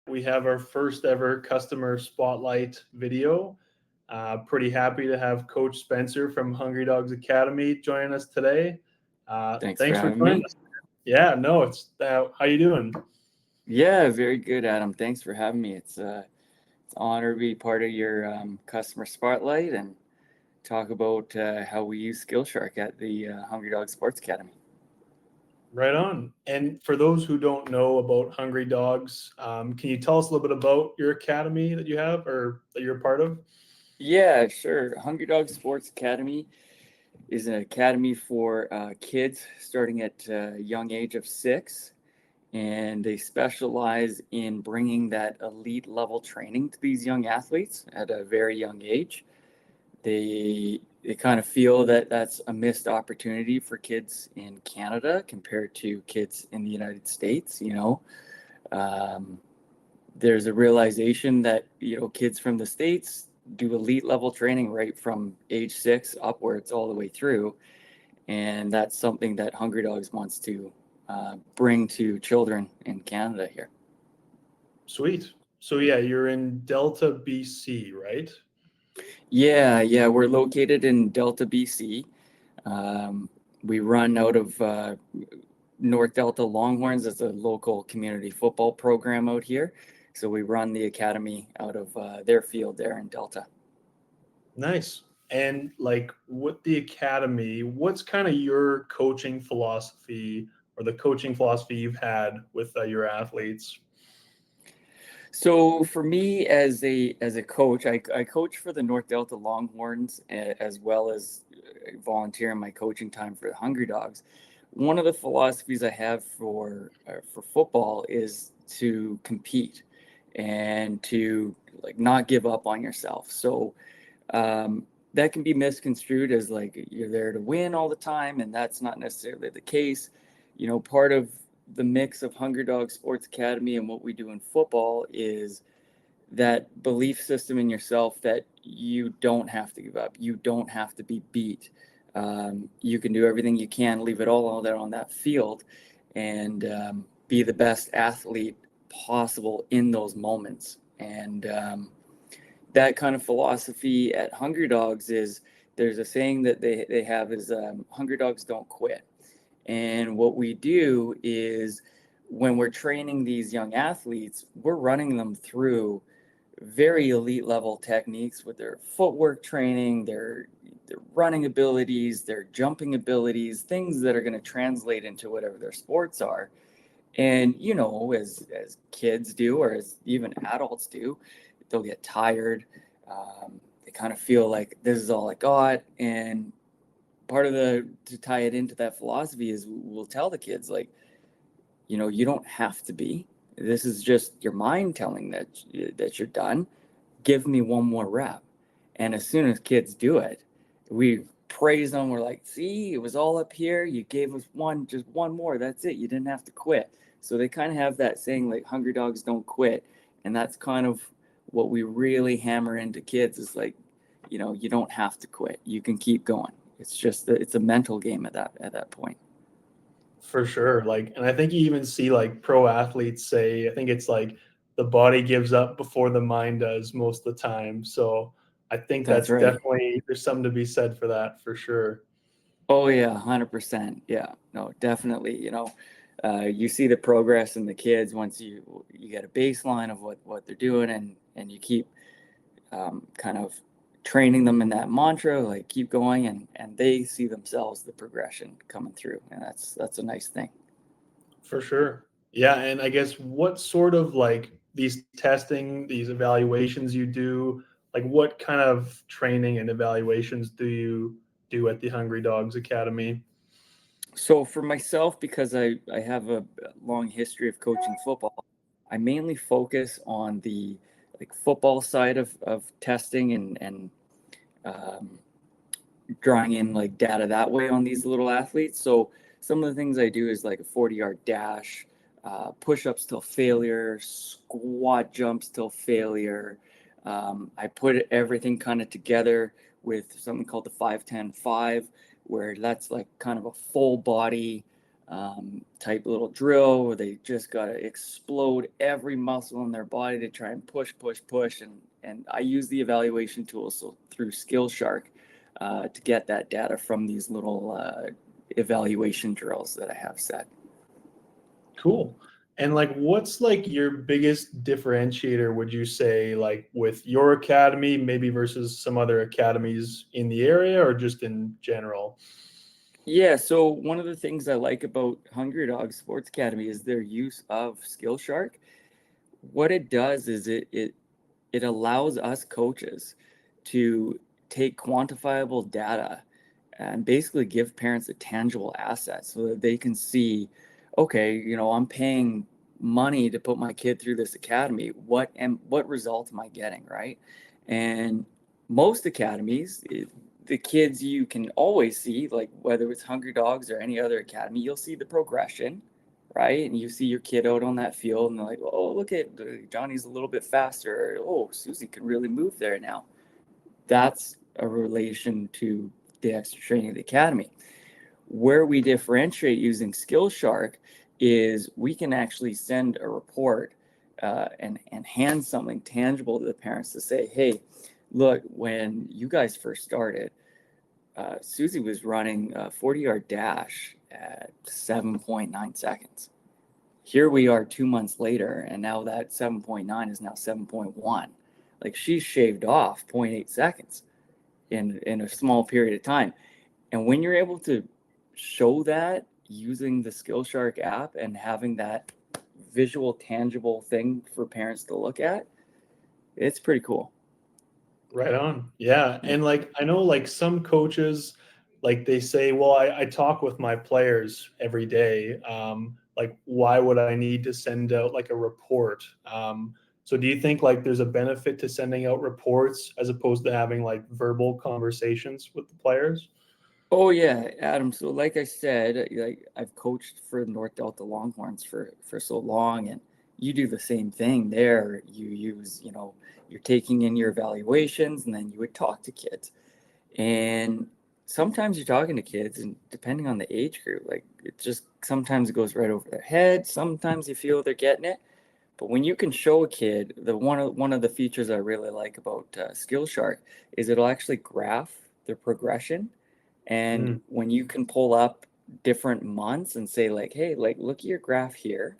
We have our first ever customer spotlight video. Pretty happy to have Coach Spencer from Hungry Dogs Academy joining us today. Thanks for Thanks for having joining me. us. Yeah, no, it's how you doing? Yeah, very good, Adam. Thanks for having me. It's an honor to be part of your customer spotlight and talk about how we use SkillShark at the Hungry Dog Sports Academy. Right on. And for those who don't know about Hungry Dogs, can you tell us a little bit about your academy that you have or that you're a part of? Yeah, sure. Hungry Dog Sports Academy is an academy for kids starting at a young age of 6, and they specialize in bringing that elite level training to these young athletes at a very young age. They kind of feel that that's a missed opportunity for kids in Canada compared to kids in the United States. Um, there's a realization that kids from the States do elite level training right from age 6 upwards all the way through, and that's something that Hungry Dogs wants to bring to children in Canada here. Sweet. So yeah, you're in Delta, BC, right? Yeah, we're located in Delta, BC. We run out of North Delta Longhorns as a local community football program out here. So we run the academy out of their field there in Delta. Nice. And like with the academy, what's kind of your coaching philosophy or the coaching philosophy you've had with your athletes? So for me as a coach, I coach for the North Delta Longhorns as well as volunteer in my coaching time for the Hungry Dogs. One of the philosophies I have for football is to compete and to like not give up on yourself. So that can be misconstrued as like you're there to win all the time, and that's not necessarily the case. Part of the mix of Hungry Dog Sports Academy and what we do in football is that belief system in yourself that you don't have to give up, you don't have to be beat. You can do everything you can, leave it all out there on that field, and be the best athlete possible in those moments. And that kind of philosophy at Hungry Dogs is there's a saying that they have is Hungry Dogs don't quit. And what we do is when we're training these young athletes, we're running them through very elite level techniques with their footwork training, their running abilities, their jumping abilities, things that are going to translate into whatever their sports are. And as kids do, or as even adults do, they'll get tired. They kind of feel like this is all I got. And part of the to tie it into that philosophy is we'll tell the kids like, you don't have to be. This is just your mind telling that you're done. Give me one more rep. And as soon as kids do it, we praise them. We're like, see, it was all up here. You gave us just one more. That's it. You didn't have to quit. So they kind of have that saying like Hungry Dogs don't quit. And that's kind of what we really hammer into kids is like, you don't have to quit. You can keep going. It's just it's a mental game at that point. For sure. Like, and I think you even see like pro athletes say, I think it's like the body gives up before the mind does most of the time. So I think That's that's right. definitely, there's something to be said for that for sure. Oh yeah, 100%. Yeah, no, definitely. You see the progress in the kids once you get a baseline of what they're doing, and you keep kind of training them in that mantra, like keep going, and they see themselves the progression coming through, and that's a nice thing. For sure. Yeah. And I guess what sort of like these testing, these evaluations you do, like what kind of training and evaluations do you do at the Hungry Dogs Academy? So for myself, because I have a long history of coaching football, I mainly focus on the like football side of testing and um, drawing in like data that way on these little athletes. So some of the things I do is like a 40-yard dash, push-ups till failure, squat jumps till failure. I put everything kind of together with something called the 5-10-5, where that's like kind of a full body type little drill where they just got to explode every muscle in their body to try and push, push, push. And I use the evaluation tools so through SkillShark to get that data from these little evaluation drills that I have set. Cool. And like, what's like your biggest differentiator, would you say, like with your academy, maybe versus some other academies in the area or just in general? Yeah, so one of the things I like about Hungry Dog Sports Academy is their use of SkillShark. What it does is it allows us coaches to take quantifiable data and basically give parents a tangible asset so that they can see, okay, I'm paying money to put my kid through this academy. What result am I getting, right? And most academies, the kids you can always see, like whether it's Hungry Dogs or any other academy, you'll see the progression, right? And you see your kid out on that field and they're like, oh, look at Johnny's a little bit faster. Oh, Susie can really move there now. That's a relation to the extra training of the academy. Where we differentiate using SkillShark is we can actually send a report and hand something tangible to the parents to say, hey, look, when you guys first started, Susie was running a 40-yard dash at 7.9 seconds. Here we are 2 months later, and now that 7.9 is now 7.1. Like she's shaved off 0.8 seconds in a small period of time. And when you're able to show that using the SkillShark app and having that visual, tangible thing for parents to look at, it's pretty cool. Right on. Yeah. Yeah. And like, I know like some coaches, like they say, well, I talk with my players every day. Like, why would I need to send out like a report? So do you think like there's a benefit to sending out reports as opposed to having like verbal conversations with the players? Oh yeah, Adam. So like I said, like I've coached for North Delta Longhorns for so long, and you do the same thing there. You use, you're taking in your evaluations, and then you would talk to kids. And sometimes you're talking to kids, and depending on the age group, like it just sometimes it goes right over their head. Sometimes you feel they're getting it. But when you can show a kid, the one of the features I really like about SkillShark is it'll actually graph their progression, and Mm, when you can pull up different months and say like, hey, like look at your graph here,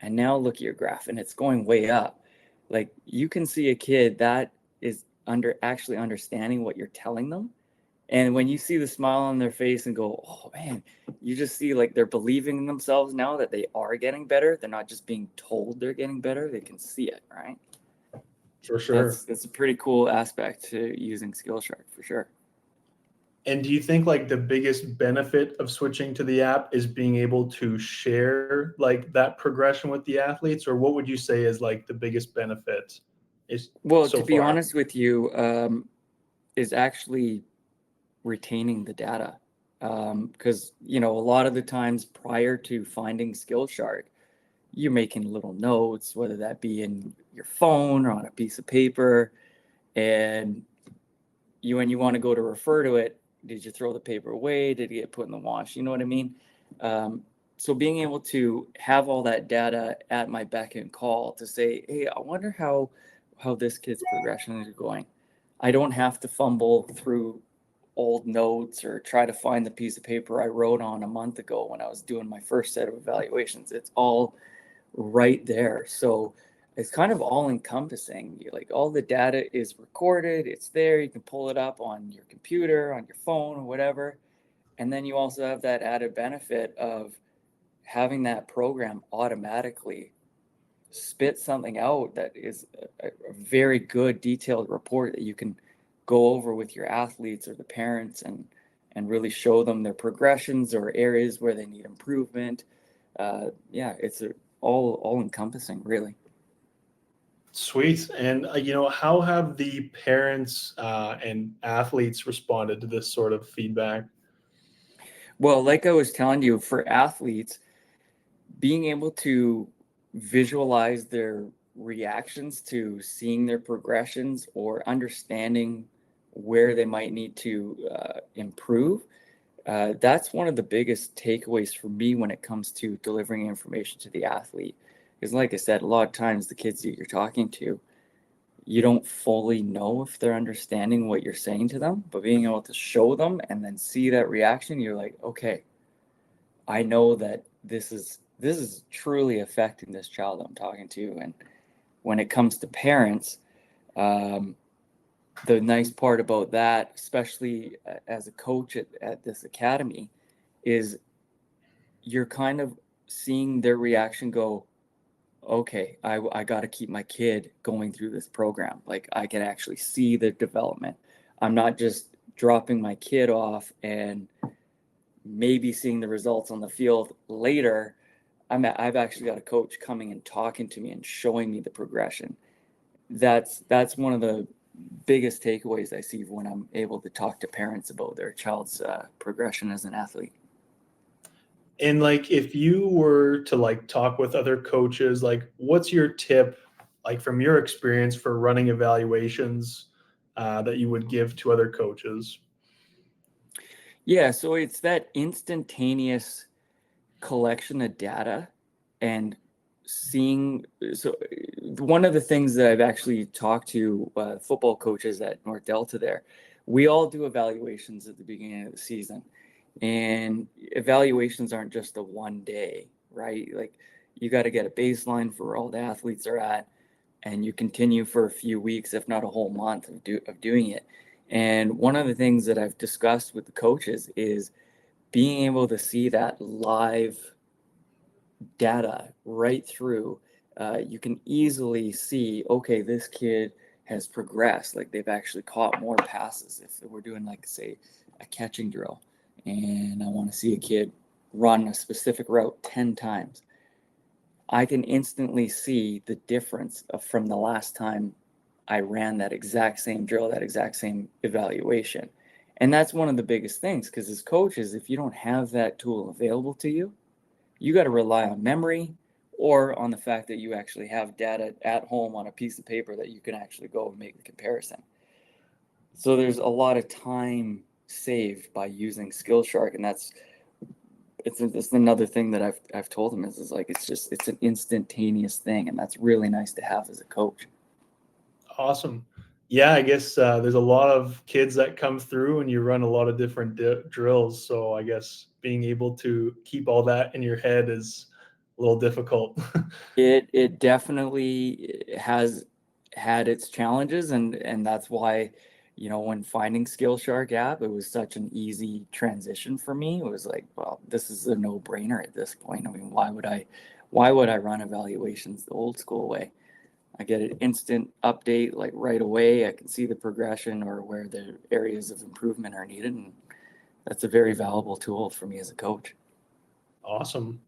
and now look at your graph, and it's going way up. Like you can see a kid that is actually understanding what you're telling them, and when you see the smile on their face and go, oh man, you just see like they're believing in themselves now that they are getting better. They're not just being told they're getting better. They can see it, right? for That's sure. that's a pretty cool aspect to using Skillshark for sure. And do you think like the biggest benefit of switching to the app is being able to share like that progression with the athletes, or what would you say is like the biggest benefit is Well, so to be far? honest with you, is actually retaining the data. Because, a lot of the times prior to finding Skillshark, you're making little notes, whether that be in your phone or on a piece of paper. And when you want to go to refer to it, did you throw the paper away? Did it get put in the wash? You know what I mean? So being able to have all that data at my beck and call to say, hey, I wonder how this kid's progression is going. I don't have to fumble through old notes or try to find the piece of paper I wrote on a month ago when I was doing my first set of evaluations. It's all right there. So it's kind of all encompassing. Like all the data is recorded, it's there. You can pull it up on your computer, on your phone, or whatever. And then you also have that added benefit of having that program automatically spit something out that is a very good detailed report that you can go over with your athletes or the parents and really show them their progressions or areas where they need improvement. Yeah, it's all encompassing, really. Sweet. And how have the parents and athletes responded to this sort of feedback? Well, like I was telling you, for athletes, being able to visualize their reactions to seeing their progressions or understanding where they might need to improve That's one of the biggest takeaways for me when it comes to delivering information to the athlete. Because, like I said, a lot of times the kids that you're talking to, you don't fully know if they're understanding what you're saying to them, but being able to show them and then see that reaction, you're like, okay, I know that this is truly affecting this child I'm talking to. And when it comes to parents, um, the nice part about that, especially as a coach at this academy, is you're kind of seeing their reaction go, okay, I got to keep my kid going through this program. Like, I can actually see the development. I'm not just dropping my kid off and maybe seeing the results on the field later. I've actually got a coach coming and talking to me and showing me the progression. That's one of the biggest takeaways I see when I'm able to talk to parents about their child's progression as an athlete. And like, if you were to like talk with other coaches, like, what's your tip, like from your experience, for running evaluations that you would give to other coaches? Yeah, so it's that instantaneous collection of data and seeing. So one of the things that I've actually talked to football coaches at North Delta there, we all do evaluations at the beginning of the season, and evaluations aren't just a one day, right? Like, you got to get a baseline for where all the athletes are at, and you continue for a few weeks, if not a whole month of doing it. And one of the things that I've discussed with the coaches is being able to see that live data right through. You can easily see, okay, this kid has progressed. Like, they've actually caught more passes. If we're doing, like, say, a catching drill, and I want to see a kid run a specific route 10 times, I can instantly see the difference from the last time I ran that exact same drill, that exact same evaluation. And that's one of the biggest things, because as coaches, if you don't have that tool available to you, you got to rely on memory or on the fact that you actually have data at home on a piece of paper that you can actually go and make the comparison. So there's a lot of time saved by using SkillShark, and it's another thing that I've told them is like, it's an instantaneous thing, and that's really nice to have as a coach. Awesome. Yeah, I guess there's a lot of kids that come through, and you run a lot of different drills. So I guess being able to keep all that in your head is a little difficult. It definitely has had its challenges, and that's why, when finding Skillshark app, it was such an easy transition for me. It was like, well, this is a no-brainer at this point. I mean, why would I run evaluations the old school way? I get an instant update, like, right away. I can see the progression or where the areas of improvement are needed, and that's a very valuable tool for me as a coach. Awesome.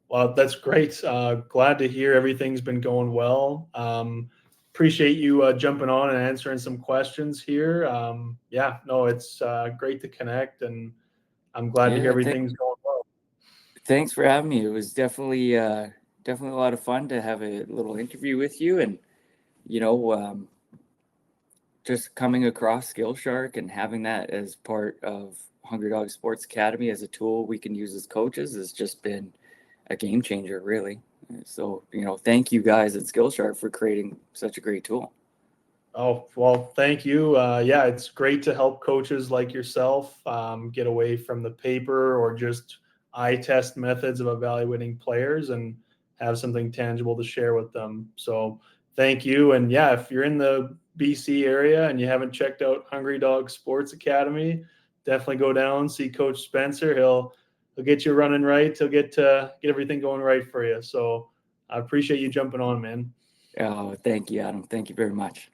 Well, that's great. Glad to hear everything's been going well. Appreciate you jumping on and answering some questions here. Yeah, no, it's great to connect, and I'm glad to hear Yeah, everything's going well. thanks for having me. It was definitely a lot of fun to have a little interview with you, and you know, um, just coming across Skillshark and having that as part of Hungry Dog Sports Academy as a tool we can use as coaches has just been a game changer, really. So, thank you guys at Skillshark for creating such a great tool. Oh, well, thank you. Yeah, it's great to help coaches like yourself get away from the paper or just eye test methods of evaluating players and have something tangible to share with them. So thank you. And yeah, if you're in the BC area and you haven't checked out Hungry Dog Sports Academy, definitely go down, see Coach Spencer. He'll get you running right. He'll get everything going right for you. So I appreciate you jumping on, man. Oh, thank you, Adam. Thank you very much.